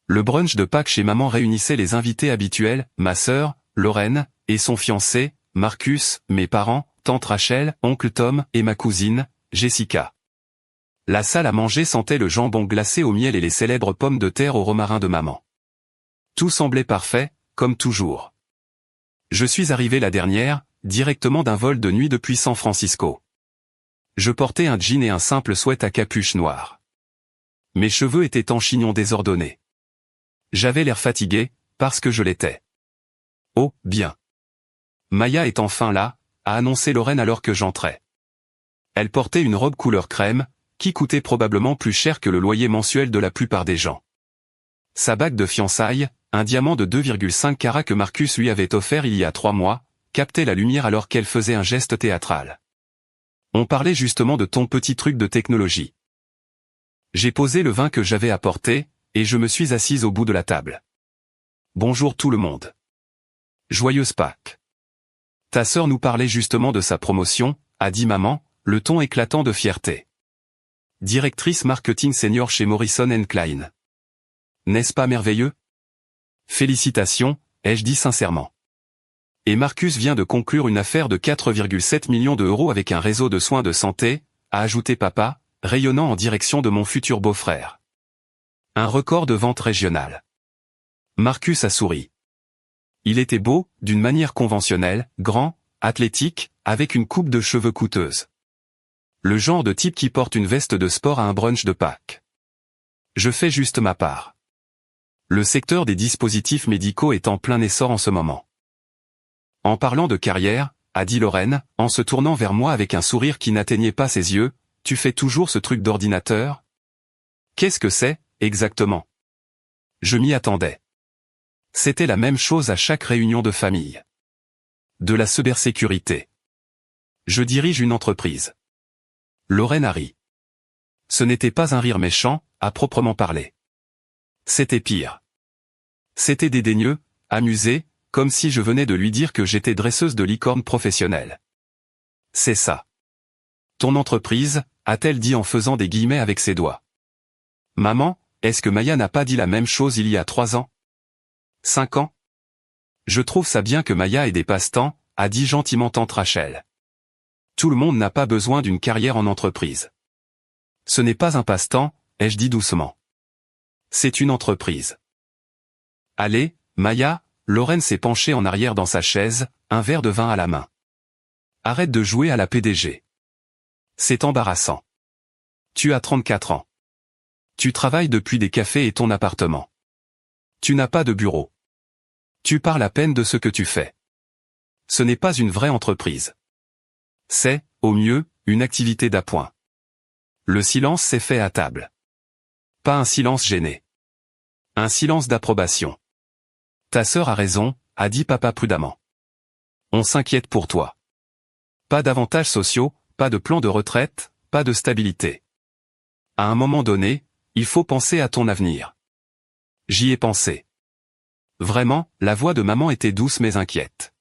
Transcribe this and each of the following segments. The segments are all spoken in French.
Le brunch de Pâques chez maman réunissait les invités habituels, ma sœur, Lorraine, et son fiancé, Marcus, mes parents, tante Rachel, oncle Tom, et ma cousine, Jessica. La salle à manger sentait le jambon glacé au miel et les célèbres pommes de terre au romarin de maman. Tout semblait parfait, comme toujours. Je suis arrivé la dernière, directement d'un vol de nuit depuis San Francisco. Je portais un jean et un simple sweat à capuche noire. Mes cheveux étaient en chignon désordonné. J'avais l'air fatigué, parce que je l'étais. Oh, bien. Maya est enfin là, a annoncé Lorraine alors que j'entrais. Elle portait une robe couleur crème, qui coûtait probablement plus cher que le loyer mensuel de la plupart des gens. Sa bague de fiançailles, un diamant de 2,5 carats que Marcus lui avait offert il y a 3 mois, captait la lumière alors qu'elle faisait un geste théâtral. On parlait justement de ton petit truc de technologie. J'ai posé le vin que j'avais apporté, et je me suis assise au bout de la table. Bonjour tout le monde. Joyeuse Pâques. Ta sœur nous parlait justement de sa promotion, a dit maman, le ton éclatant de fierté. Directrice marketing senior chez Morrison & Klein. N'est-ce pas merveilleux? Félicitations, ai-je dit sincèrement. Et Marcus vient de conclure une affaire de 4,7 millions d'euros avec un réseau de soins de santé, a ajouté papa, rayonnant en direction de mon futur beau-frère. Un record de vente régionale. Marcus a souri. Il était beau, d'une manière conventionnelle, grand, athlétique, avec une coupe de cheveux coûteuse. Le genre de type qui porte une veste de sport à un brunch de Pâques. Je fais juste ma part. Le secteur des dispositifs médicaux est en plein essor en ce moment. En parlant de carrière, a dit Lorraine, en se tournant vers moi avec un sourire qui n'atteignait pas ses yeux, tu fais toujours ce truc d'ordinateur? Qu'est-ce que c'est, exactement? Je m'y attendais. C'était la même chose à chaque réunion de famille. De la cybersécurité. Je dirige une entreprise. Lorraine a ri. Ce n'était pas un rire méchant, à proprement parler. C'était pire. C'était dédaigneux, amusé, comme si je venais de lui dire que j'étais dresseuse de licorne professionnelle. C'est ça. Ton entreprise, a-t-elle dit en faisant des guillemets avec ses doigts. Maman, est-ce que Maya n'a pas dit la même chose il y a 3 ans? 5 ans? Je trouve ça bien que Maya ait des passe-temps, a dit gentiment tante Rachel. Tout le monde n'a pas besoin d'une carrière en entreprise. Ce n'est pas un passe-temps, ai-je dit doucement. C'est une entreprise. Allez, Maya, Lorraine s'est penchée en arrière dans sa chaise, un verre de vin à la main. Arrête de jouer à la PDG. C'est embarrassant. Tu as 34 ans. Tu travailles depuis des cafés et ton appartement. Tu n'as pas de bureau. Tu parles à peine de ce que tu fais. Ce n'est pas une vraie entreprise. C'est, au mieux, une activité d'appoint. Le silence s'est fait à table. Pas un silence gêné. Un silence d'approbation. Ta sœur a raison, a dit papa prudemment. On s'inquiète pour toi. Pas d'avantages sociaux, pas de plan de retraite, pas de stabilité. À un moment donné, il faut penser à ton avenir. J'y ai pensé. Vraiment, la voix de maman était douce mais inquiète.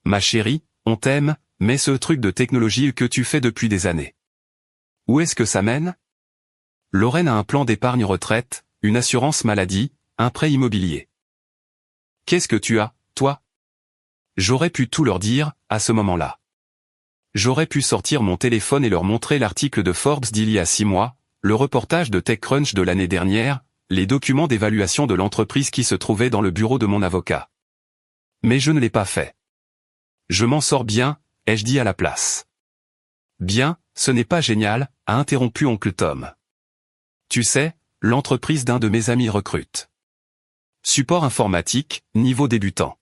Ma chérie, on t'aime, mais ce truc de technologie que tu fais depuis des années. Où est-ce que ça mène? Lorraine a un plan d'épargne retraite, une assurance maladie, un prêt immobilier. Qu'est-ce que tu as, toi? J'aurais pu tout leur dire, à ce moment-là. J'aurais pu sortir mon téléphone et leur montrer l'article de Forbes d'il y a 6 mois, le reportage de TechCrunch de l'année dernière, les documents d'évaluation de l'entreprise qui se trouvaient dans le bureau de mon avocat. Mais je ne l'ai pas fait. Je m'en sors bien, ai-je dit à la place. Bien, ce n'est pas génial, a interrompu oncle Tom. Tu sais, l'entreprise d'un de mes amis recrute. Support informatique, niveau débutant.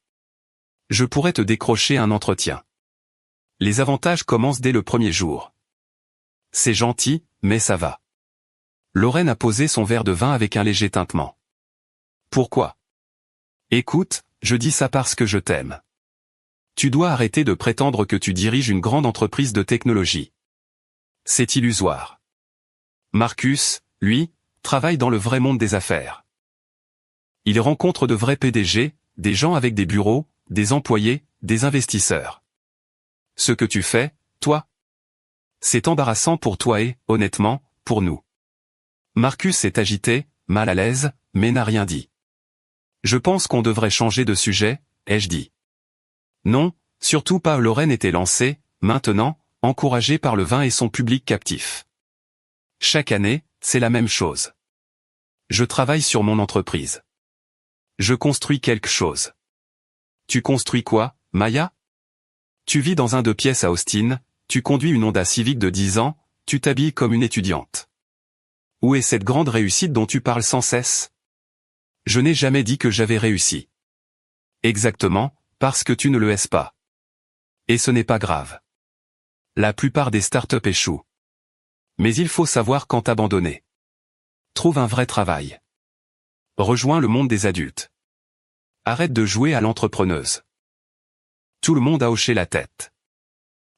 Je pourrais te décrocher un entretien. Les avantages commencent dès le premier jour. C'est gentil, mais ça va. Lorraine a posé son verre de vin avec un léger tintement. Pourquoi? Écoute, je dis ça parce que je t'aime. Tu dois arrêter de prétendre que tu diriges une grande entreprise de technologie. C'est illusoire. Marcus, lui, travaille dans le vrai monde des affaires. Il rencontre de vrais PDG, des gens avec des bureaux, des employés, des investisseurs. Ce que tu fais, toi, c'est embarrassant pour toi et, honnêtement, pour nous. Marcus s'est agité, mal à l'aise, mais n'a rien dit. Je pense qu'on devrait changer de sujet, ai-je dit. Non, surtout pas. Lorraine était lancée, maintenant, encouragée par le vin et son public captif. Chaque année, c'est la même chose. Je travaille sur mon entreprise. Je construis quelque chose. Tu construis quoi, Maya? Tu vis dans un 2 pièces à Austin, tu conduis une Honda Civic de 10 ans, tu t'habilles comme une étudiante. Où est cette grande réussite dont tu parles sans cesse? Je n'ai jamais dit que j'avais réussi. Exactement, parce que tu ne le es pas. Et ce n'est pas grave. La plupart des startups échouent. Mais il faut savoir quand abandonner. Trouve un vrai travail. Rejoins le monde des adultes. Arrête de jouer à l'entrepreneuse. Tout le monde a hoché la tête.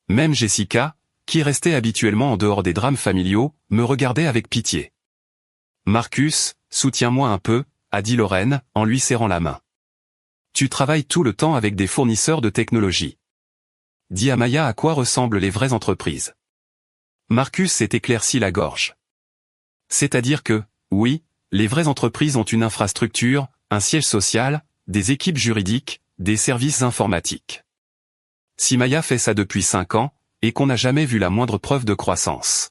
Même Jessica, qui restait habituellement en dehors des drames familiaux, me regardait avec pitié. Marcus, soutiens-moi un peu, a dit Lorraine, en lui serrant la main. Tu travailles tout le temps avec des fournisseurs de technologie. Dis à Maya à quoi ressemblent les vraies entreprises. Marcus s'est éclairci la gorge. C'est-à-dire que, oui, les vraies entreprises ont une infrastructure, un siège social, des équipes juridiques, des services informatiques. Si Maya fait ça depuis 5 ans, et qu'on n'a jamais vu la moindre preuve de croissance.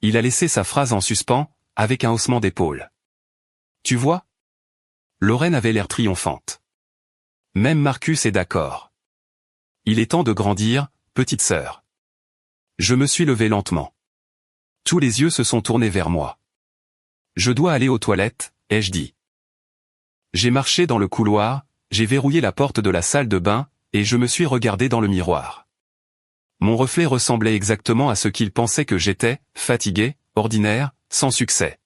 Il a laissé sa phrase en suspens, avec un haussement d'épaule. Tu vois? Lorraine avait l'air triomphante. Même Marcus est d'accord. Il est temps de grandir, petite sœur. Je me suis levé lentement. Tous les yeux se sont tournés vers moi. Je dois aller aux toilettes, ai-je dit. J'ai marché dans le couloir, j'ai verrouillé la porte de la salle de bain, et je me suis regardé dans le miroir. Mon reflet ressemblait exactement à ce qu'il pensait que j'étais, fatigué, ordinaire, sans succès.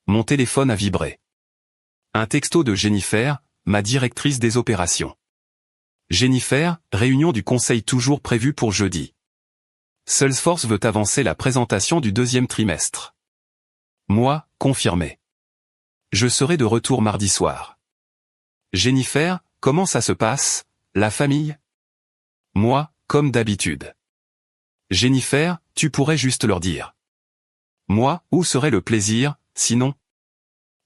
Mon téléphone a vibré. Un texto de Jennifer, ma directrice des opérations. Jennifer, réunion du conseil toujours prévue pour jeudi. Salesforce veut avancer la présentation du 2e trimestre. Moi, confirmé. Je serai de retour mardi soir. Jennifer, comment ça se passe, la famille? Moi, comme d'habitude. Jennifer, tu pourrais juste leur dire. Moi, où serait le plaisir, sinon?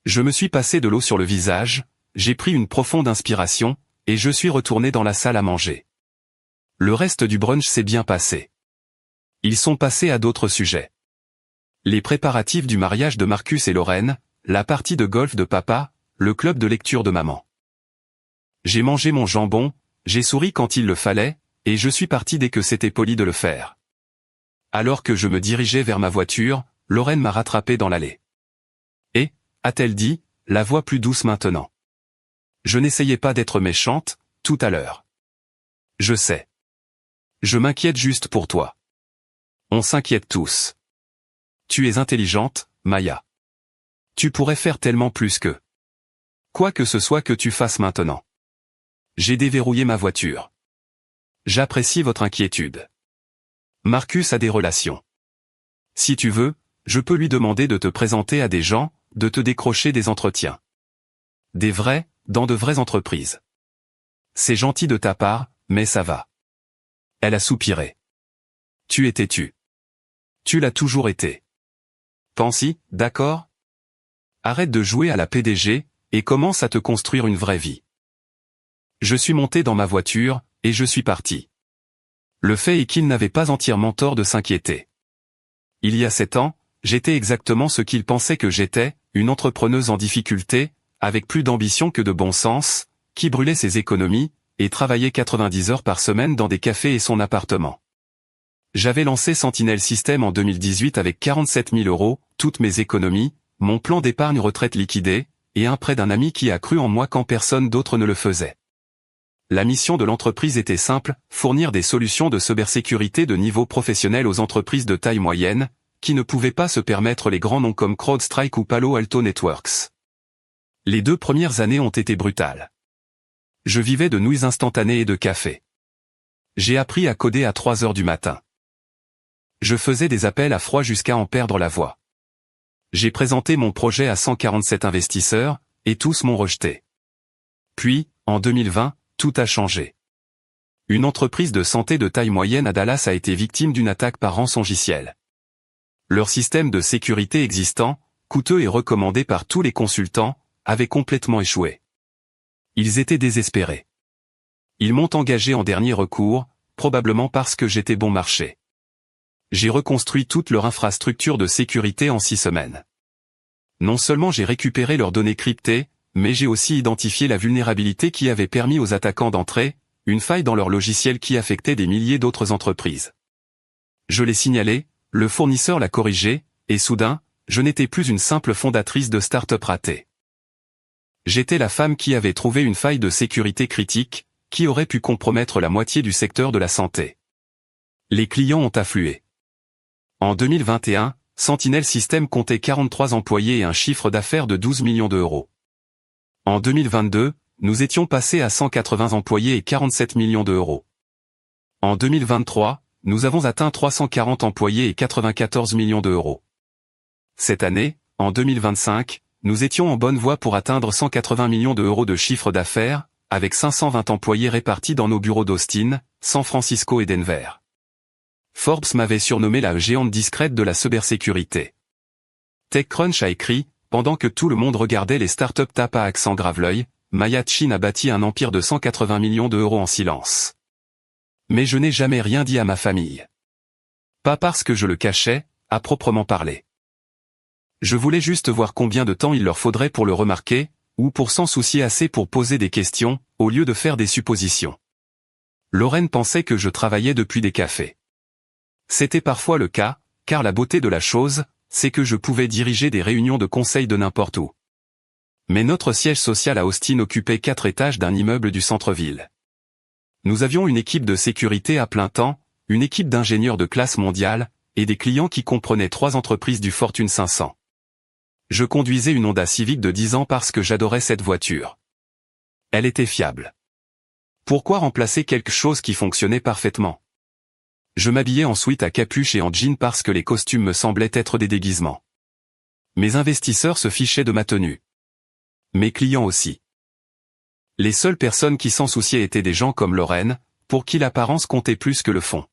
Je me suis passé de l'eau sur le visage, j'ai pris une profonde inspiration, et je suis retourné dans la salle à manger. Le reste du brunch s'est bien passé. Ils sont passés à d'autres sujets. Les préparatifs du mariage de Marcus et Lorraine, la partie de golf de papa, le club de lecture de maman. J'ai mangé mon jambon, j'ai souri quand il le fallait, et je suis parti dès que c'était poli de le faire. Alors que je me dirigeais vers ma voiture, Lorraine m'a rattrapé dans l'allée. Et, a-t-elle dit, la voix plus douce maintenant. Je n'essayais pas d'être méchante, tout à l'heure. Je sais. Je m'inquiète juste pour toi. On s'inquiète tous. Tu es intelligente, Maya. Tu pourrais faire tellement plus que. Quoi que ce soit que tu fasses maintenant. J'ai déverrouillé ma voiture. J'apprécie votre inquiétude. Marcus a des relations. Si tu veux, je peux lui demander de te présenter à des gens, de te décrocher des entretiens. Des vrais, dans de vraies entreprises. C'est gentil de ta part, mais ça va. Elle a soupiré. Tu es têtu. Tu l'as toujours été. Pense-y, d'accord? Arrête de jouer à la PDG, et commence à te construire une vraie vie. Je suis monté dans ma voiture, et je suis parti. Le fait est qu'il n'avait pas entièrement tort de s'inquiéter. Il y a 7 ans, j'étais exactement ce qu'il pensait que j'étais, une entrepreneuse en difficulté, avec plus d'ambition que de bon sens, qui brûlait ses économies, et travaillait 90 heures par semaine dans des cafés et son appartement. J'avais lancé Sentinel System en 2018 avec 47 000 €, toutes mes économies, mon plan d'épargne retraite liquidé, et un prêt d'un ami qui a cru en moi quand personne d'autre ne le faisait. La mission de l'entreprise était simple, fournir des solutions de cybersécurité de niveau professionnel aux entreprises de taille moyenne, qui ne pouvaient pas se permettre les grands noms comme CrowdStrike ou Palo Alto Networks. Les 2 premières années ont été brutales. Je vivais de nouilles instantanées et de café. J'ai appris à coder à 3 heures du matin. Je faisais des appels à froid jusqu'à en perdre la voix. J'ai présenté mon projet à 147 investisseurs, et tous m'ont rejeté. Puis, en 2020, tout a changé. Une entreprise de santé de taille moyenne à Dallas a été victime d'une attaque par rançongiciel. Leur système de sécurité existant, coûteux et recommandé par tous les consultants, avait complètement échoué. Ils étaient désespérés. Ils m'ont engagé en dernier recours, probablement parce que j'étais bon marché. J'ai reconstruit toute leur infrastructure de sécurité en 6 semaines. Non seulement j'ai récupéré leurs données cryptées, mais j'ai aussi identifié la vulnérabilité qui avait permis aux attaquants d'entrer, une faille dans leur logiciel qui affectait des milliers d'autres entreprises. Je l'ai signalé, le fournisseur l'a corrigé, et soudain, je n'étais plus une simple fondatrice de start-up ratée. J'étais la femme qui avait trouvé une faille de sécurité critique, qui aurait pu compromettre la moitié du secteur de la santé. Les clients ont afflué. En 2021, Sentinel Systems comptait 43 employés et un chiffre d'affaires de 12 millions d'euros. En 2022, nous étions passés à 180 employés et 47 millions d'euros. En 2023, nous avons atteint 340 employés et 94 millions d'euros. Cette année, en 2025, nous étions en bonne voie pour atteindre 180 millions d'euros de chiffre d'affaires, avec 520 employés répartis dans nos bureaux d'Austin, San Francisco et Denver. Forbes m'avait surnommé la géante discrète de la cybersécurité. TechCrunch a écrit, pendant que tout le monde regardait les startups taper à accent grave l'œil, Maya Chin a bâti un empire de 180 millions d'euros en silence. Mais je n'ai jamais rien dit à ma famille. Pas parce que je le cachais, à proprement parler. Je voulais juste voir combien de temps il leur faudrait pour le remarquer, ou pour s'en soucier assez pour poser des questions, au lieu de faire des suppositions. Lorraine pensait que je travaillais depuis des cafés. C'était parfois le cas, car la beauté de la chose, c'est que je pouvais diriger des réunions de conseil de n'importe où. Mais notre siège social à Austin occupait 4 étages d'un immeuble du centre-ville. Nous avions une équipe de sécurité à plein temps, une équipe d'ingénieurs de classe mondiale, et des clients qui comprenaient 3 entreprises du Fortune 500. Je conduisais une Honda Civic de 10 ans parce que j'adorais cette voiture. Elle était fiable. Pourquoi remplacer quelque chose qui fonctionnait parfaitement ? Je m'habillais en sweat à capuche et en jean parce que les costumes me semblaient être des déguisements. Mes investisseurs se fichaient de ma tenue. Mes clients aussi. Les seules personnes qui s'en souciaient étaient des gens comme Lorraine, pour qui l'apparence comptait plus que le fond.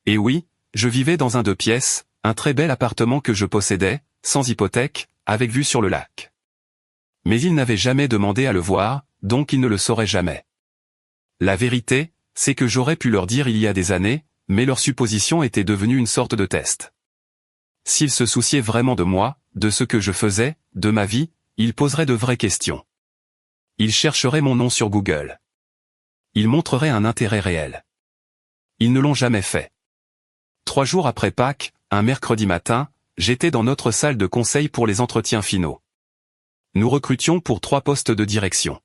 Et oui, je vivais dans un 2 pièces, un très bel appartement que je possédais, sans hypothèque, avec vue sur le lac. Mais ils n'avaient jamais demandé à le voir, donc ils ne le sauraient jamais. La vérité, c'est que j'aurais pu leur dire il y a des années, mais leur supposition était devenue une sorte de test. S'ils se souciaient vraiment de moi, de ce que je faisais, de ma vie, ils poseraient de vraies questions. Ils chercheraient mon nom sur Google. Ils montreraient un intérêt réel. Ils ne l'ont jamais fait. 3 jours après Pâques, un mercredi matin, j'étais dans notre salle de conseil pour les entretiens finaux. Nous recrutions pour 3 postes de direction.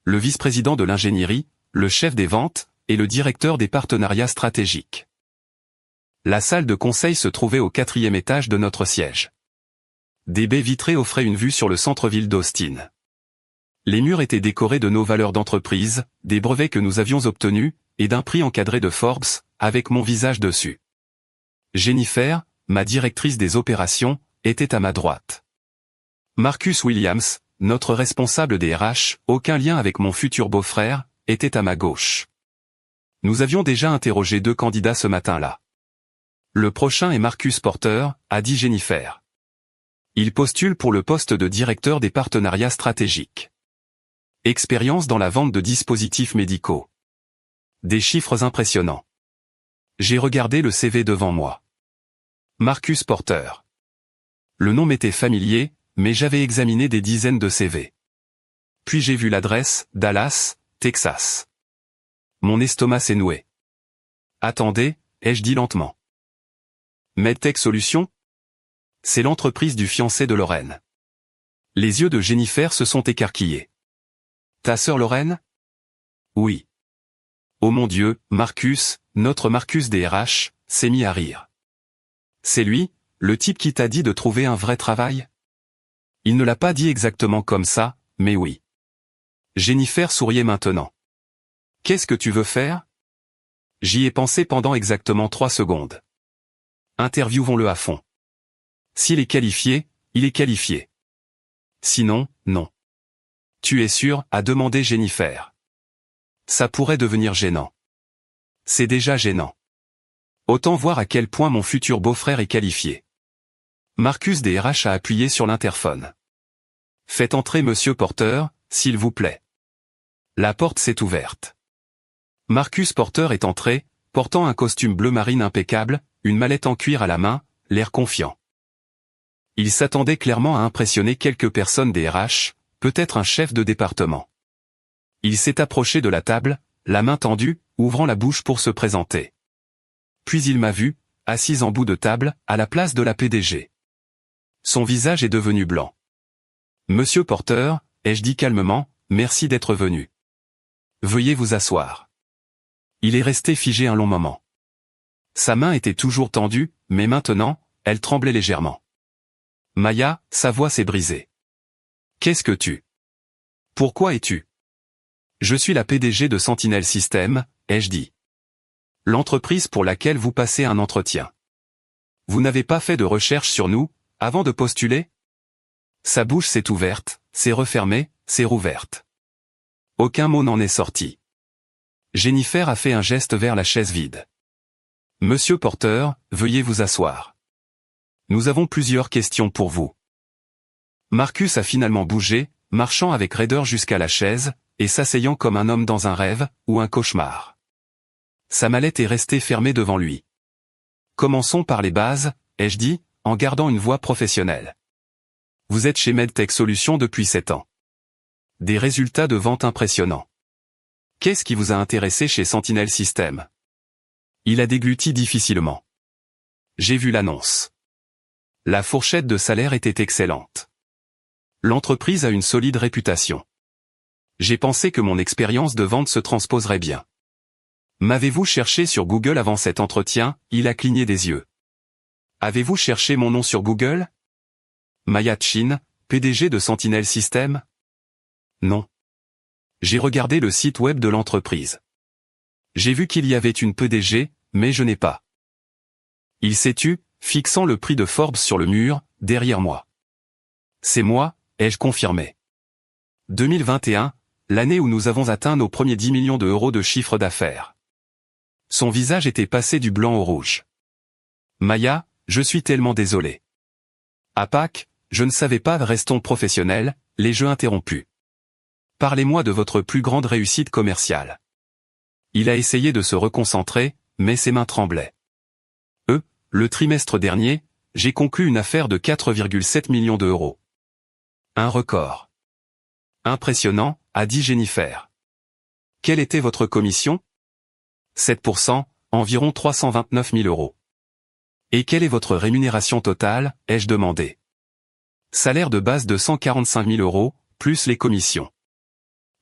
Le vice-président de l'ingénierie, le chef des ventes, et le directeur des partenariats stratégiques. La salle de conseil se trouvait au 4e étage de notre siège. Des baies vitrées offraient une vue sur le centre-ville d'Austin. Les murs étaient décorés de nos valeurs d'entreprise, des brevets que nous avions obtenus, et d'un prix encadré de Forbes, avec mon visage dessus. Jennifer, ma directrice des opérations, était à ma droite. Marcus Williams, notre responsable des RH, aucun lien avec mon futur beau-frère, était à ma gauche. Nous avions déjà interrogé 2 candidats ce matin-là. Le prochain est Marcus Porter, a dit Jennifer. Il postule pour le poste de directeur des partenariats stratégiques. Expérience dans la vente de dispositifs médicaux. Des chiffres impressionnants. J'ai regardé le CV devant moi. Marcus Porter. Le nom m'était familier, mais j'avais examiné des dizaines de CV. Puis j'ai vu l'adresse, Dallas, Texas. Mon estomac s'est noué. Attendez, ai-je dit lentement. MedTech Solutions ? C'est l'entreprise du fiancé de Lorraine. Les yeux de Jennifer se sont écarquillés. Ta sœur Lorraine ? Oui. Oh mon Dieu, Marcus, notre Marcus des RH, s'est mis à rire. C'est lui, le type qui t'a dit de trouver un vrai travail ? Il ne l'a pas dit exactement comme ça, mais oui. Jennifer souriait maintenant. Qu'est-ce que tu veux faire ? J'y ai pensé pendant exactement 3 secondes. Interviewons-le à fond. S'il est qualifié, il est qualifié. Sinon, non. Tu es sûr, a demandé Jennifer. Ça pourrait devenir gênant. C'est déjà gênant. Autant voir à quel point mon futur beau-frère est qualifié. Marcus DRH a appuyé sur l'interphone. Faites entrer Monsieur Porter, s'il vous plaît. La porte s'est ouverte. Marcus Porter est entré, portant un costume bleu marine impeccable, une mallette en cuir à la main, l'air confiant. Il s'attendait clairement à impressionner quelques personnes des RH, peut-être un chef de département. Il s'est approché de la table, la main tendue, ouvrant la bouche pour se présenter. Puis il m'a vu, assise en bout de table, à la place de la PDG. Son visage est devenu blanc. Monsieur Porter, ai-je dit calmement, merci d'être venu. Veuillez vous asseoir. Il est resté figé un long moment. Sa main était toujours tendue, mais maintenant, elle tremblait légèrement. Maya, sa voix s'est brisée. Qu'est-ce que tu? Pourquoi es-tu? Je suis la PDG de Sentinel Systems, ai-je dit. L'entreprise pour laquelle vous passez un entretien. Vous n'avez pas fait de recherche sur nous, avant de postuler? Sa bouche s'est ouverte, s'est refermée, s'est rouverte. Aucun mot n'en est sorti. Jennifer a fait un geste vers la chaise vide. Monsieur Porter, veuillez vous asseoir. Nous avons plusieurs questions pour vous. Marcus a finalement bougé, marchant avec raideur jusqu'à la chaise, et s'asseyant comme un homme dans un rêve, ou un cauchemar. Sa mallette est restée fermée devant lui. Commençons par les bases, ai-je dit, en gardant une voix professionnelle. Vous êtes chez Medtech Solutions depuis 7 ans. Des résultats de vente impressionnants. Qu'est-ce qui vous a intéressé chez Sentinel Systems? Il a dégluti difficilement. J'ai vu l'annonce. La fourchette de salaire était excellente. L'entreprise a une solide réputation. J'ai pensé que mon expérience de vente se transposerait bien. M'avez-vous cherché sur Google avant cet entretien? Il a cligné des yeux. Avez-vous cherché mon nom sur Google? Maya Chin, PDG de Sentinel Systems? Non. J'ai regardé le site web de l'entreprise. J'ai vu qu'il y avait une PDG, mais je n'ai pas. Il s'est tu, fixant le prix de Forbes sur le mur, derrière moi. C'est moi, ai-je confirmé. 2021, l'année où nous avons atteint nos premiers 10 millions d'euros de chiffre d'affaires. Son visage était passé du blanc au rouge. Maya, je suis tellement désolé. À Pâques, je ne savais pas, restons professionnels, les jeux interrompus. Parlez-moi de votre plus grande réussite commerciale. Il a essayé de se reconcentrer, mais ses mains tremblaient. Le trimestre dernier, j'ai conclu une affaire de 4,7 millions d'euros. Un record. Impressionnant, a dit Jennifer. Quelle était votre commission? 7%, environ 329 000 euros. Et quelle est votre rémunération totale, ai-je demandé. Salaire de base de 145 000 euros, plus les commissions.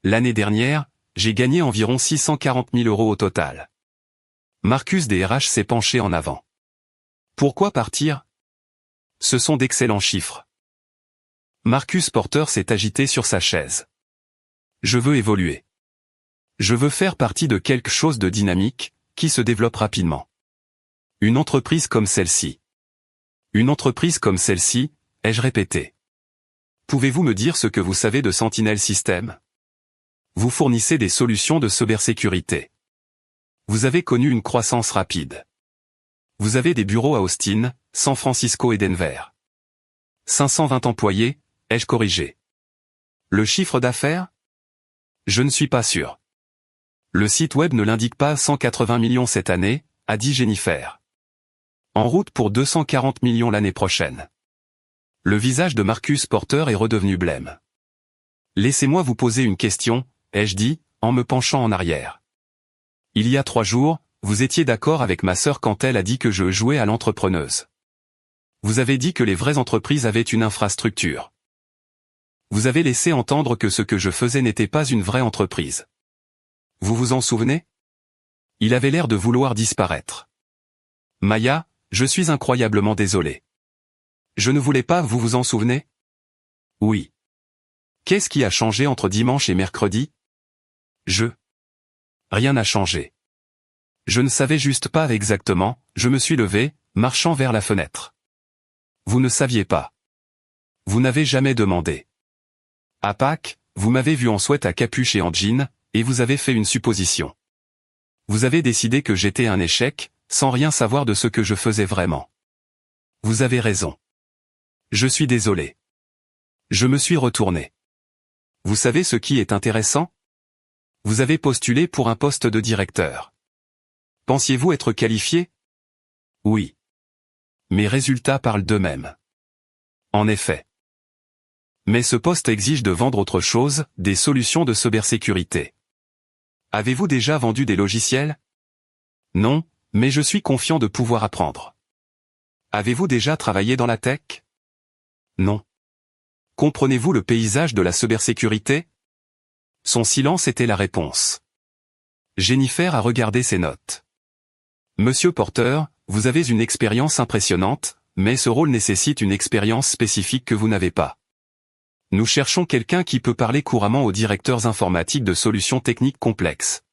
L'année dernière, j'ai gagné environ 640 000 euros au total. Marcus DRH s'est penché en avant. Pourquoi partir? Ce sont d'excellents chiffres. Marcus Porter s'est agité sur sa chaise. Je veux évoluer. Je veux faire partie de quelque chose de dynamique, qui se développe rapidement. Une entreprise comme celle-ci. Une entreprise comme celle-ci, ai-je répété. Pouvez-vous me dire ce que vous savez de Sentinel Systems? Vous fournissez des solutions de cybersécurité. Vous avez connu une croissance rapide. Vous avez des bureaux à Austin, San Francisco et Denver. 520 employés, ai-je corrigé. Le chiffre d'affaires? Je ne suis pas sûr. Le site web ne l'indique pas. 180 millions cette année, a dit Jennifer. En route pour 240 millions l'année prochaine. Le visage de Marcus Porter est redevenu blême. Laissez-moi vous poser une question, ai-je dit, en me penchant en arrière. Il y a 3 jours, vous étiez d'accord avec ma sœur quand elle a dit que je jouais à l'entrepreneuse. Vous avez dit que les vraies entreprises avaient une infrastructure. Vous avez laissé entendre que ce que je faisais n'était pas une vraie entreprise. Vous vous en souvenez? Il avait l'air de vouloir disparaître. Maya, je suis incroyablement désolé. Je ne voulais pas, vous vous en souvenez? Oui. Qu'est-ce qui a changé entre dimanche et mercredi? Rien n'a changé. Je ne savais juste pas exactement, je me suis levé, marchant vers la fenêtre. Vous ne saviez pas. Vous n'avez jamais demandé. À Pâques, vous m'avez vu en sweat à capuche et en jean, et vous avez fait une supposition. Vous avez décidé que j'étais un échec, sans rien savoir de ce que je faisais vraiment. Vous avez raison. Je suis désolé. Je me suis retourné. Vous savez ce qui est intéressant? Vous avez postulé pour un poste de directeur. Pensiez-vous être qualifié? Oui. Mes résultats parlent d'eux-mêmes. En effet. Mais ce poste exige de vendre autre chose, des solutions de cybersécurité. Avez-vous déjà vendu des logiciels? Non, mais je suis confiant de pouvoir apprendre. Avez-vous déjà travaillé dans la tech? Non. Comprenez-vous le paysage de la cybersécurité? Son silence était la réponse. Jennifer a regardé ses notes. Monsieur Porter, vous avez une expérience impressionnante, mais ce rôle nécessite une expérience spécifique que vous n'avez pas. Nous cherchons quelqu'un qui peut parler couramment aux directeurs informatiques de solutions techniques complexes.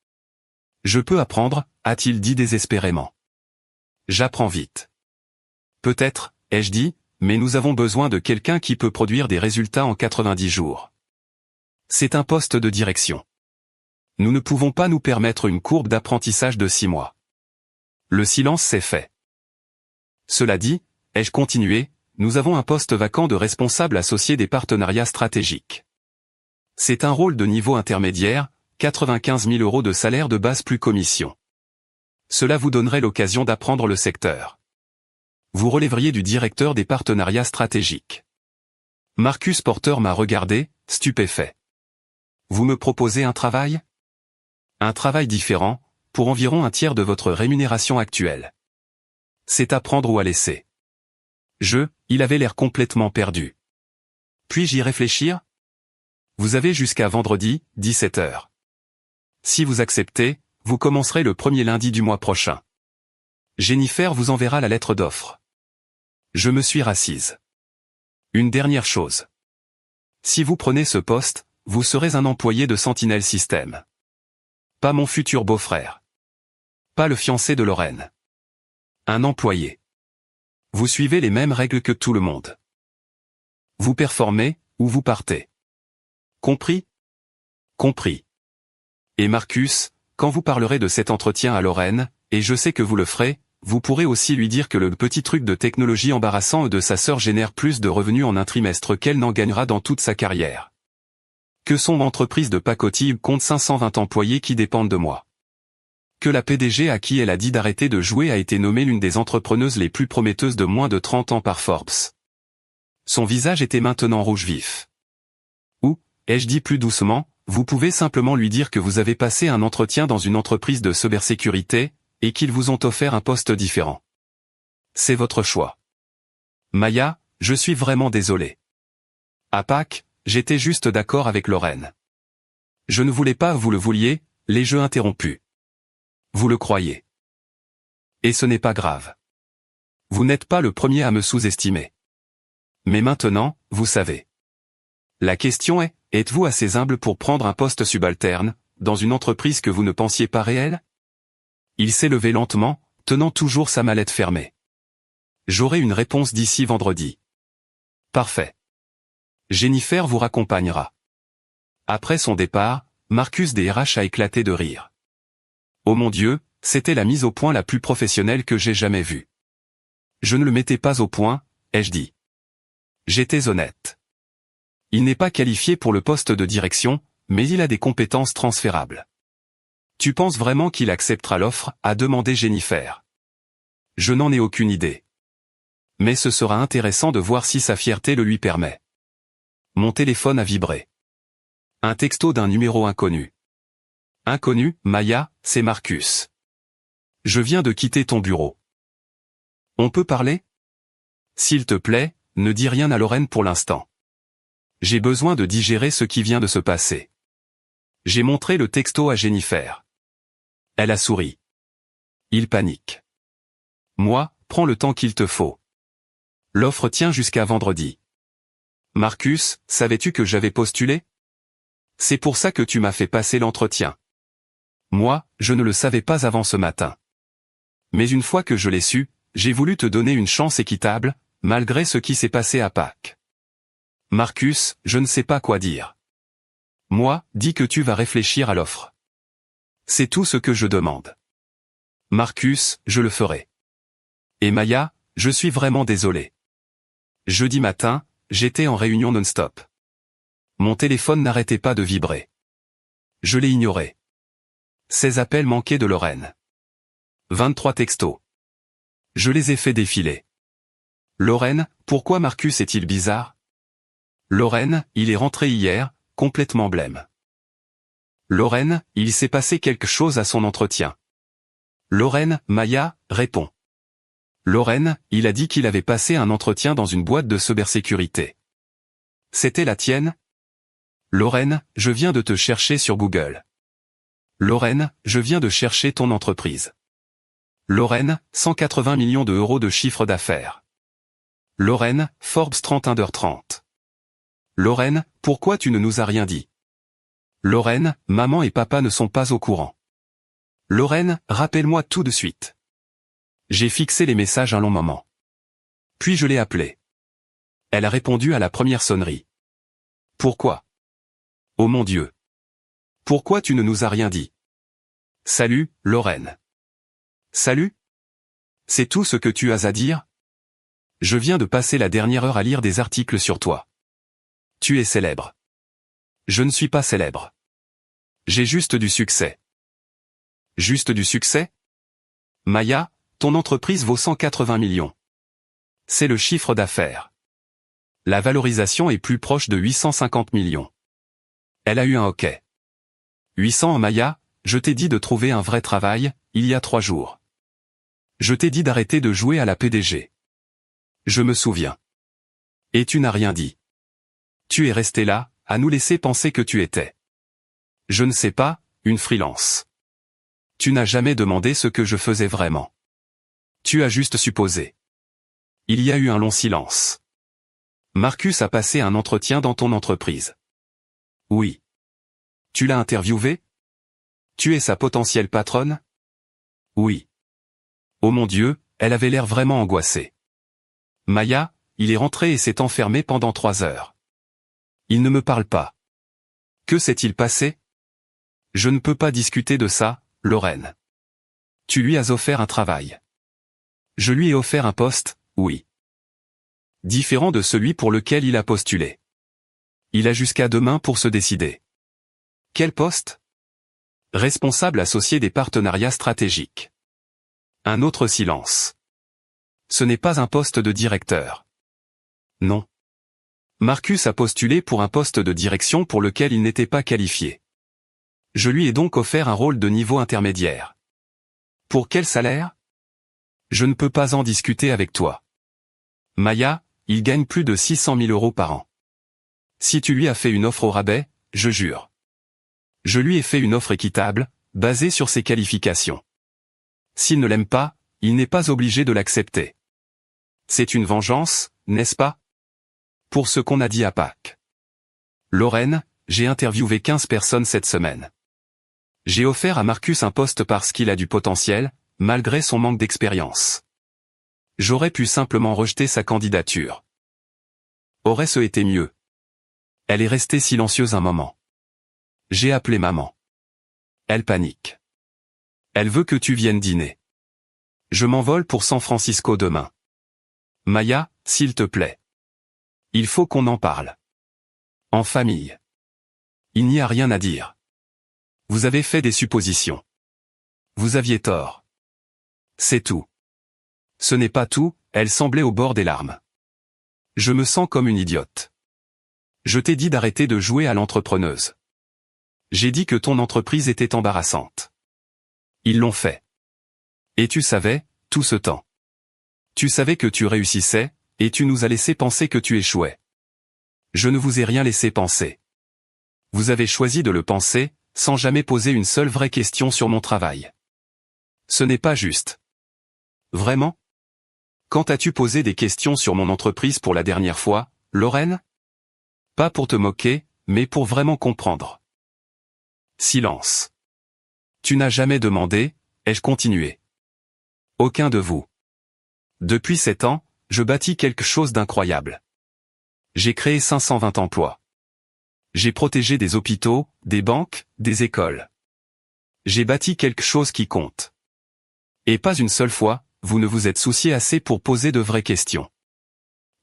Je peux apprendre, a-t-il dit désespérément. J'apprends vite. Peut-être, ai-je dit, mais nous avons besoin de quelqu'un qui peut produire des résultats en 90 jours. C'est un poste de direction. Nous ne pouvons pas nous permettre une courbe d'apprentissage de 6 mois. Le silence s'est fait. Cela dit, ai-je continué, nous avons un poste vacant de responsable associé des partenariats stratégiques. C'est un rôle de niveau intermédiaire, 95 000 € de salaire de base plus commission. Cela vous donnerait l'occasion d'apprendre le secteur. Vous relèveriez du directeur des partenariats stratégiques. Marcus Porter m'a regardé, stupéfait. Vous me proposez un travail? Un travail différent, pour environ un tiers de votre rémunération actuelle. C'est à prendre ou à laisser. Il avait l'air complètement perdu. Puis-je y réfléchir? Vous avez jusqu'à vendredi, 17 h. Si vous acceptez, vous commencerez le premier lundi du mois prochain. Jennifer vous enverra la lettre d'offre. Je me suis rassise. Une dernière chose. Si vous prenez ce poste, vous serez un employé de Sentinel System. Pas mon futur beau-frère. Pas le fiancé de Lorraine. Un employé. Vous suivez les mêmes règles que tout le monde. Vous performez, ou vous partez. Compris? Compris. Et Marcus, quand vous parlerez de cet entretien à Lorraine, et je sais que vous le ferez, vous pourrez aussi lui dire que le petit truc de technologie embarrassant de sa sœur génère plus de revenus en un trimestre qu'elle n'en gagnera dans toute sa carrière. Que son entreprise de pacotille compte 520 employés qui dépendent de moi. Que la PDG à qui elle a dit d'arrêter de jouer a été nommée l'une des entrepreneuses les plus prometteuses de moins de 30 ans par Forbes. Son visage était maintenant rouge vif. Ou, ai-je dit plus doucement, vous pouvez simplement lui dire que vous avez passé un entretien dans une entreprise de cybersécurité, et qu'ils vous ont offert un poste différent. C'est votre choix. Maya, je suis vraiment désolé. À Pâques, j'étais juste d'accord avec Lorraine. Je ne voulais pas vous le vouliez, les jeux interrompus. Vous le croyez. Et ce n'est pas grave. Vous n'êtes pas le premier à me sous-estimer. Mais maintenant, vous savez. La question est, êtes-vous assez humble pour prendre un poste subalterne, dans une entreprise que vous ne pensiez pas réelle? Il s'est levé lentement, tenant toujours sa mallette fermée. J'aurai une réponse d'ici vendredi. Parfait. Jennifer vous raccompagnera. Après son départ, Marcus DRH a éclaté de rire. Oh mon Dieu, c'était la mise au point la plus professionnelle que j'ai jamais vue. Je ne le mettais pas au point, ai-je dit. J'étais honnête. Il n'est pas qualifié pour le poste de direction, mais il a des compétences transférables. Tu penses vraiment qu'il acceptera l'offre, a demandé Jennifer. Je n'en ai aucune idée. Mais ce sera intéressant de voir si sa fierté le lui permet. Mon téléphone a vibré. Un texto d'un numéro inconnu. Inconnu, Maya, c'est Marcus. Je viens de quitter ton bureau. On peut parler? S'il te plaît, ne dis rien à Lorraine pour l'instant. J'ai besoin de digérer ce qui vient de se passer. J'ai montré le texto à Jennifer. Elle a souri. Il panique. Moi, prends le temps qu'il te faut. L'offre tient jusqu'à vendredi. Marcus, savais-tu que j'avais postulé? C'est pour ça que tu m'as fait passer l'entretien. Moi, je ne le savais pas avant ce matin. Mais une fois que je l'ai su, j'ai voulu te donner une chance équitable, malgré ce qui s'est passé à Pâques. Marcus, je ne sais pas quoi dire. Moi, dis que tu vas réfléchir à l'offre. C'est tout ce que je demande. Marcus, je le ferai. Et Maya, je suis vraiment désolé. Jeudi matin, j'étais en réunion non-stop. Mon téléphone n'arrêtait pas de vibrer. Je l'ai ignoré. 16 appels manqués de Lorraine. 23 textos. Je les ai fait défiler. Lorraine, pourquoi Marcus est-il bizarre? Lorraine, il est rentré hier, complètement blême. Lorraine, il s'est passé quelque chose à son entretien. Lorraine, Maya, répond. Lorraine, il a dit qu'il avait passé un entretien dans une boîte de cybersécurité. C'était la tienne? Lorraine, je viens de te chercher sur Google. Lorraine, je viens de chercher ton entreprise. Lorraine, 180 millions d'euros de chiffre d'affaires. Lorraine, Forbes 30 Under 30. Lorraine, pourquoi tu ne nous as rien dit? Lorraine, maman et papa ne sont pas au courant. Lorraine, rappelle-moi tout de suite. J'ai fixé les messages un long moment. Puis je l'ai appelée. Elle a répondu à la première sonnerie. Pourquoi? Oh mon Dieu! Pourquoi tu ne nous as rien dit? Salut, Lorraine. Salut? C'est tout ce que tu as à dire? Je viens de passer la dernière heure à lire des articles sur toi. Tu es célèbre. Je ne suis pas célèbre. J'ai juste du succès. Juste du succès? Maya, ton entreprise vaut 180 millions. C'est le chiffre d'affaires. La valorisation est plus proche de 850 millions. Elle a eu un hockey. 800 en Maya, je t'ai dit de trouver un vrai travail, il y a 3 jours. Je t'ai dit d'arrêter de jouer à la PDG. Je me souviens. Et tu n'as rien dit. Tu es resté là, à nous laisser penser que tu étais. Je ne sais pas, une freelance. Tu n'as jamais demandé ce que je faisais vraiment. Tu as juste supposé. Il y a eu un long silence. Marcus a passé un entretien dans ton entreprise. Oui. Tu l'as interviewé? Tu es sa potentielle patronne? Oui. Oh mon Dieu, elle avait l'air vraiment angoissée. Maya, il est rentré et s'est enfermé pendant 3 heures. Il ne me parle pas. Que s'est-il passé? Je ne peux pas discuter de ça, Lorraine. Tu lui as offert un travail. Je lui ai offert un poste, oui. Différent de celui pour lequel il a postulé. Il a jusqu'à demain pour se décider. Quel poste? Responsable associé des partenariats stratégiques. Un autre silence. Ce n'est pas un poste de directeur. Non. Marcus a postulé pour un poste de direction pour lequel il n'était pas qualifié. Je lui ai donc offert un rôle de niveau intermédiaire. Pour quel salaire? Je ne peux pas en discuter avec toi. Maya, il gagne plus de 600 000 euros par an. Si tu lui as fait une offre au rabais, je jure. Je lui ai fait une offre équitable, basée sur ses qualifications. S'il ne l'aime pas, il n'est pas obligé de l'accepter. C'est une vengeance, n'est-ce pas? Pour ce qu'on a dit à Pâques. Lorraine, j'ai interviewé 15 personnes cette semaine. J'ai offert à Marcus un poste parce qu'il a du potentiel, malgré son manque d'expérience. J'aurais pu simplement rejeter sa candidature. Aurait-ce été mieux? Elle est restée silencieuse un moment. J'ai appelé maman. Elle panique. Elle veut que tu viennes dîner. Je m'envole pour San Francisco demain. Maya, s'il te plaît. Il faut qu'on en parle. En famille. Il n'y a rien à dire. Vous avez fait des suppositions. Vous aviez tort. C'est tout. Ce n'est pas tout, elle semblait au bord des larmes. Je me sens comme une idiote. Je t'ai dit d'arrêter de jouer à l'entrepreneuse. J'ai dit que ton entreprise était embarrassante. Ils l'ont fait. Et tu savais, tout ce temps. Tu savais que tu réussissais, et tu nous as laissé penser que tu échouais. Je ne vous ai rien laissé penser. Vous avez choisi de le penser, sans jamais poser une seule vraie question sur mon travail. Ce n'est pas juste. Vraiment? Quand as-tu posé des questions sur mon entreprise pour la dernière fois, Lorraine? Pas pour te moquer, mais pour vraiment comprendre. Silence. Tu n'as jamais demandé, ai-je continué. Aucun de vous. Depuis 7 ans, je bâtis quelque chose d'incroyable. J'ai créé 520 emplois. J'ai protégé des hôpitaux, des banques, des écoles. J'ai bâti quelque chose qui compte. Et pas une seule fois, vous ne vous êtes soucié assez pour poser de vraies questions.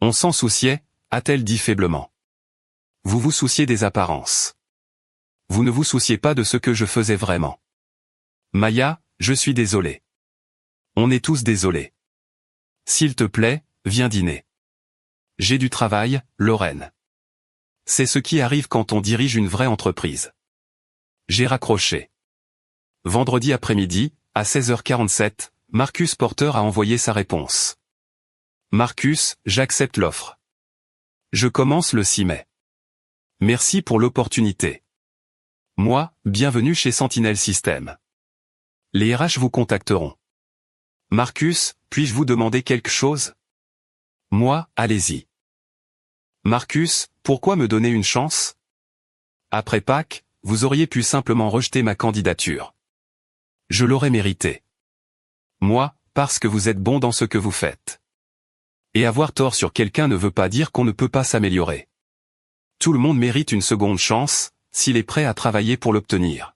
On s'en souciait, a-t-elle dit faiblement. Vous vous souciez des apparences. Vous ne vous souciez pas de ce que je faisais vraiment. Maya, je suis désolé. On est tous désolés. S'il te plaît, viens dîner. J'ai du travail, Lorraine. C'est ce qui arrive quand on dirige une vraie entreprise. J'ai raccroché. Vendredi après-midi, à 16h47, Marcus Porter a envoyé sa réponse. Marcus, j'accepte l'offre. Je commence le 6 mai. Merci pour l'opportunité. Moi, bienvenue chez Sentinel Systems. Les RH vous contacteront. Marcus, puis-je vous demander quelque chose? Moi, allez-y. Marcus, pourquoi me donner une chance? Après Pâques, vous auriez pu simplement rejeter ma candidature. Je l'aurais mérité. Moi, parce que vous êtes bon dans ce que vous faites. Et avoir tort sur quelqu'un ne veut pas dire qu'on ne peut pas s'améliorer. Tout le monde mérite une seconde chance, s'il est prêt à travailler pour l'obtenir.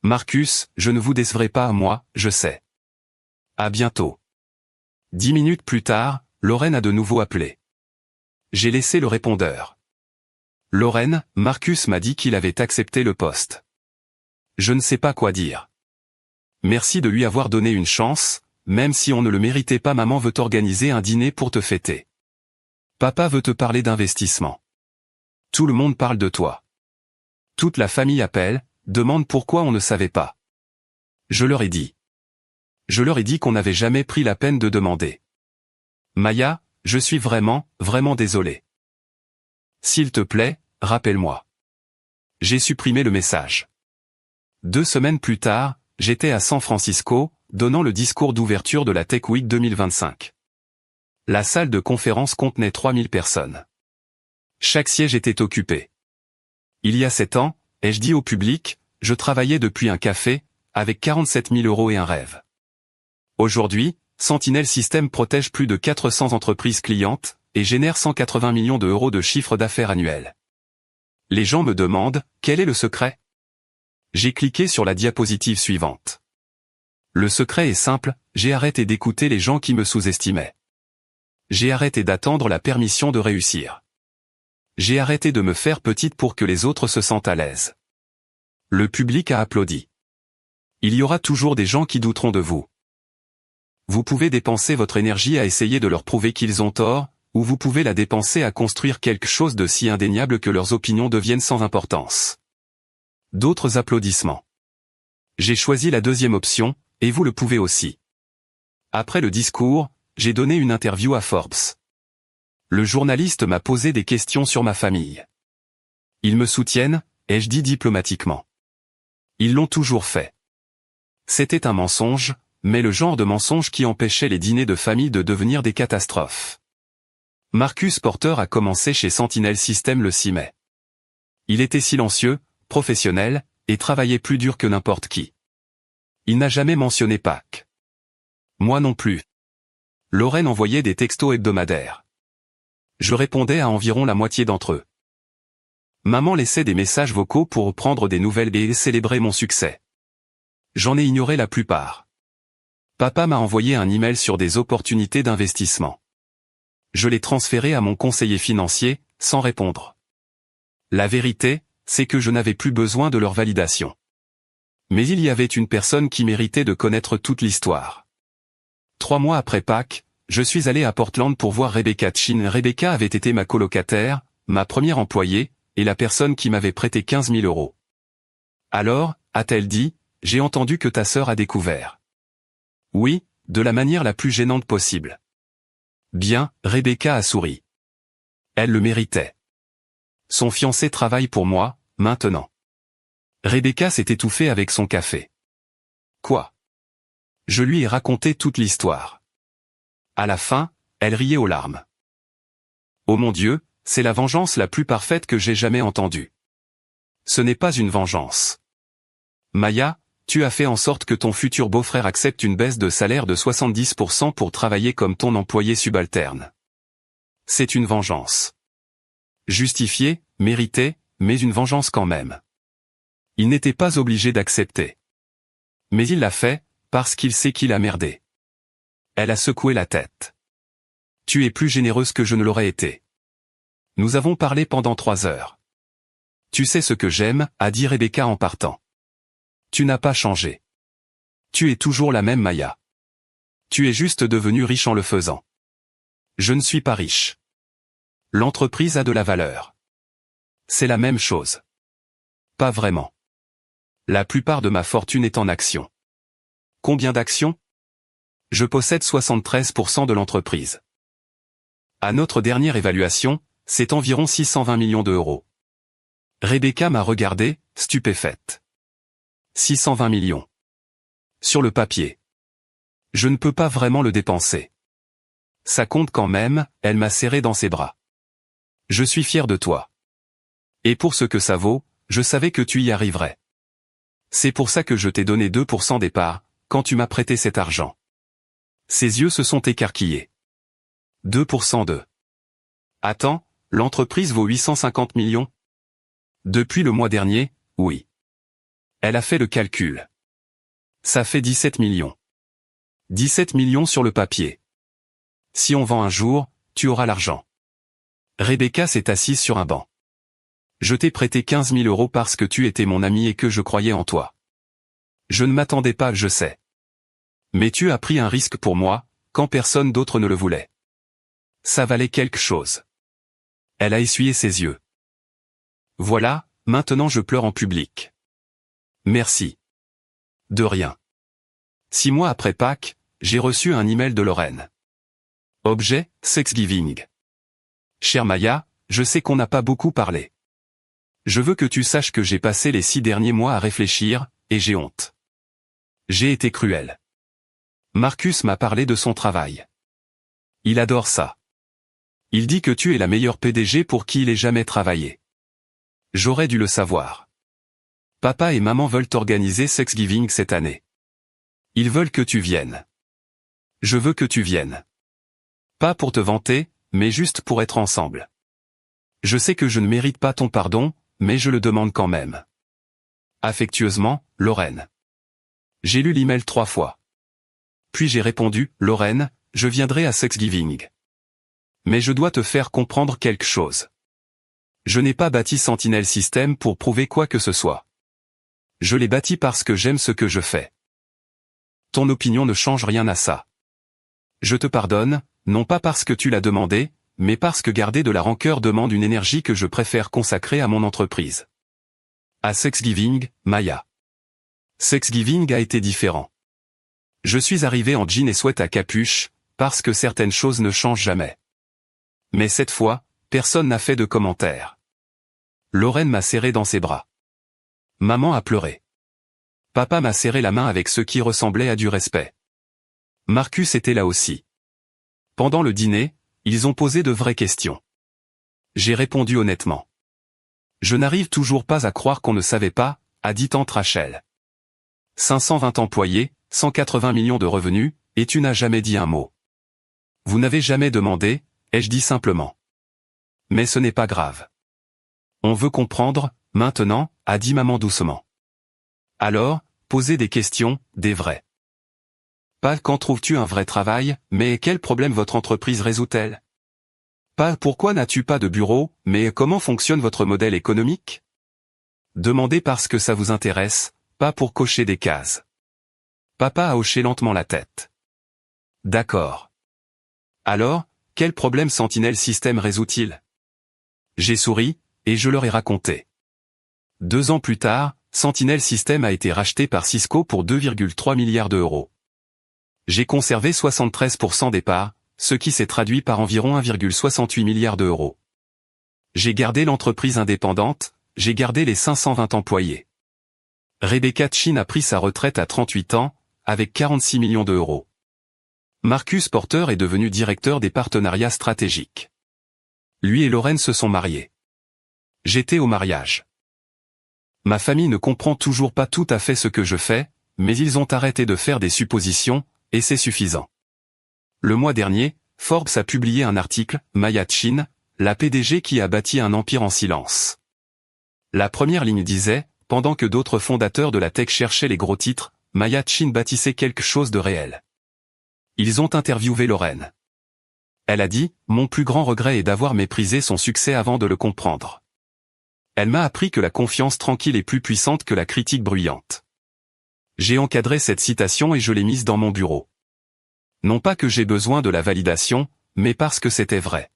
Marcus, je ne vous décevrai pas, moi, je sais. À bientôt. 10 minutes plus tard, Lorraine a de nouveau appelé. J'ai laissé le répondeur. Lorraine, Marcus m'a dit qu'il avait accepté le poste. Je ne sais pas quoi dire. Merci de lui avoir donné une chance, même si on ne le méritait pas. Maman veut organiser un dîner pour te fêter. Papa veut te parler d'investissement. Tout le monde parle de toi. Toute la famille appelle, demande pourquoi on ne savait pas. Je leur ai dit. Je leur ai dit qu'on n'avait jamais pris la peine de demander. Maya, je suis vraiment, vraiment désolé. S'il te plaît, rappelle-moi. J'ai supprimé le message. 2 semaines plus tard, j'étais à San Francisco, donnant le discours d'ouverture de la Tech Week 2025. La salle de conférence contenait 3000 personnes. Chaque siège était occupé. Il y a 7 ans, ai-je dit au public, je travaillais depuis un café, avec 47 000 € et un rêve. Aujourd'hui, Sentinel Systems protège plus de 400 entreprises clientes, et génère 180 millions d'euros de chiffre d'affaires annuel. Les gens me demandent, quel est le secret? J'ai cliqué sur la diapositive suivante. Le secret est simple, j'ai arrêté d'écouter les gens qui me sous-estimaient. J'ai arrêté d'attendre la permission de réussir. J'ai arrêté de me faire petite pour que les autres se sentent à l'aise. Le public a applaudi. Il y aura toujours des gens qui douteront de vous. Vous pouvez dépenser votre énergie à essayer de leur prouver qu'ils ont tort, ou vous pouvez la dépenser à construire quelque chose de si indéniable que leurs opinions deviennent sans importance. D'autres applaudissements. J'ai choisi la deuxième option, et vous le pouvez aussi. Après le discours, j'ai donné une interview à Forbes. Le journaliste m'a posé des questions sur ma famille. Ils me soutiennent, ai-je dit diplomatiquement. Ils l'ont toujours fait. C'était un mensonge, mais le genre de mensonge qui empêchait les dîners de famille de devenir des catastrophes. Marcus Porter a commencé chez Sentinel Systems le 6 mai. Il était silencieux, professionnel, et travaillait plus dur que n'importe qui. Il n'a jamais mentionné Pâques. Moi non plus. Lorraine envoyait des textos hebdomadaires. Je répondais à environ la moitié d'entre eux. Maman laissait des messages vocaux pour prendre des nouvelles et célébrer mon succès. J'en ai ignoré la plupart. Papa m'a envoyé un email sur des opportunités d'investissement. Je l'ai transféré à mon conseiller financier, sans répondre. La vérité, c'est que je n'avais plus besoin de leur validation. Mais il y avait une personne qui méritait de connaître toute l'histoire. 3 mois après Pâques, je suis allé à Portland pour voir Rebecca Chin. Rebecca avait été ma colocataire, ma première employée, et la personne qui m'avait prêté 15 000 €. Alors, a-t-elle dit, j'ai entendu que ta sœur a découvert. Oui, de la manière la plus gênante possible. Bien, Rebecca a souri. Elle le méritait. Son fiancé travaille pour moi, maintenant. Rebecca s'est étouffée avec son café. Quoi? Je lui ai raconté toute l'histoire. À la fin, elle riait aux larmes. Oh mon Dieu, c'est la vengeance la plus parfaite que j'ai jamais entendue. Ce n'est pas une vengeance. Maya, tu as fait en sorte que ton futur beau-frère accepte une baisse de salaire de 70% pour travailler comme ton employé subalterne. C'est une vengeance. Justifiée, méritée, mais une vengeance quand même. Il n'était pas obligé d'accepter. Mais il l'a fait, parce qu'il sait qu'il a merdé. Elle a secoué la tête. Tu es plus généreuse que je ne l'aurais été. Nous avons parlé pendant 3 heures. Tu sais ce que j'aime, a dit Rebecca en partant. Tu n'as pas changé. Tu es toujours la même Maya. Tu es juste devenue riche en le faisant. Je ne suis pas riche. L'entreprise a de la valeur. C'est la même chose. Pas vraiment. La plupart de ma fortune est en actions. Combien d'actions? Je possède 73% de l'entreprise. À notre dernière évaluation, c'est environ 620 millions d'euros. Rebecca m'a regardé, stupéfaite. 620 millions. Sur le papier. Je ne peux pas vraiment le dépenser. Ça compte quand même, elle m'a serré dans ses bras. Je suis fier de toi. Et pour ce que ça vaut, je savais que tu y arriverais. C'est pour ça que je t'ai donné 2% des parts, quand tu m'as prêté cet argent. Ses yeux se sont écarquillés. 2% de... Attends, l'entreprise vaut 850 millions? Depuis le mois dernier, oui. Elle a fait le calcul. Ça fait 17 millions. 17 millions sur le papier. Si on vend un jour, tu auras l'argent. Rebecca s'est assise sur un banc. Je t'ai prêté 15 000 euros parce que tu étais mon ami et que je croyais en toi. Je ne m'attendais pas, je sais. Mais tu as pris un risque pour moi, quand personne d'autre ne le voulait. Ça valait quelque chose. Elle a essuyé ses yeux. Voilà, maintenant je pleure en public. Merci. De rien. 6 mois après Pâques, j'ai reçu un email de Lorraine. Objet, Thanksgiving. Chère Maya, je sais qu'on n'a pas beaucoup parlé. Je veux que tu saches que j'ai passé les 6 derniers mois à réfléchir, et j'ai honte. J'ai été cruel. Marcus m'a parlé de son travail. Il adore ça. Il dit que tu es la meilleure PDG pour qui il ait jamais travaillé. J'aurais dû le savoir. Papa et maman veulent organiser Thanksgiving cette année. Ils veulent que tu viennes. Je veux que tu viennes. Pas pour te vanter, mais juste pour être ensemble. Je sais que je ne mérite pas ton pardon, mais je le demande quand même. Affectueusement, Lorraine. J'ai lu l'email 3 fois. Puis j'ai répondu, Lorraine, je viendrai à Thanksgiving. Mais je dois te faire comprendre quelque chose. Je n'ai pas bâti Sentinel System pour prouver quoi que ce soit. Je l'ai bâti parce que j'aime ce que je fais. Ton opinion ne change rien à ça. Je te pardonne, non pas parce que tu l'as demandé, mais parce que garder de la rancœur demande une énergie que je préfère consacrer à mon entreprise. À Thanksgiving, Maya. Thanksgiving a été différent. Je suis arrivé en jean et sweat à capuche, parce que certaines choses ne changent jamais. Mais cette fois, personne n'a fait de commentaires. Lorraine m'a serré dans ses bras. Maman a pleuré. Papa m'a serré la main avec ce qui ressemblait à du respect. Marcus était là aussi. Pendant le dîner, ils ont posé de vraies questions. J'ai répondu honnêtement. Je n'arrive toujours pas à croire qu'on ne savait pas, a dit tante Rachel. 520 employés, 180 millions de revenus, et tu n'as jamais dit un mot. Vous n'avez jamais demandé, ai-je dit simplement. Mais ce n'est pas grave. On veut comprendre, maintenant, a dit maman doucement. Alors, posez des questions, des vraies. Pas quand trouves-tu un vrai travail, mais quel problème votre entreprise résout-elle? Pas pourquoi n'as-tu pas de bureau, mais comment fonctionne votre modèle économique? Demandez parce que ça vous intéresse, pas pour cocher des cases. Papa a hoché lentement la tête. D'accord. Alors, quel problème Sentinel System résout-il? J'ai souri, et je leur ai raconté. 2 ans plus tard, Sentinel System a été racheté par Cisco pour 2,3 milliards d'euros. J'ai conservé 73% des parts, ce qui s'est traduit par environ 1,68 milliard d'euros. J'ai gardé l'entreprise indépendante, j'ai gardé les 520 employés. Rebecca Chin a pris sa retraite à 38 ans, avec 46 millions d'euros. Marcus Porter est devenu directeur des partenariats stratégiques. Lui et Lorraine se sont mariés. J'étais au mariage. Ma famille ne comprend toujours pas tout à fait ce que je fais, mais ils ont arrêté de faire des suppositions, et c'est suffisant. Le mois dernier, Forbes a publié un article, Maya Chin, la PDG qui a bâti un empire en silence. La première ligne disait, pendant que d'autres fondateurs de la tech cherchaient les gros titres, Maya Chin bâtissait quelque chose de réel. Ils ont interviewé Lorraine. Elle a dit, mon plus grand regret est d'avoir méprisé son succès avant de le comprendre. Elle m'a appris que la confiance tranquille est plus puissante que la critique bruyante. J'ai encadré cette citation et je l'ai mise dans mon bureau. Non pas que j'ai besoin de la validation, mais parce que c'était vrai.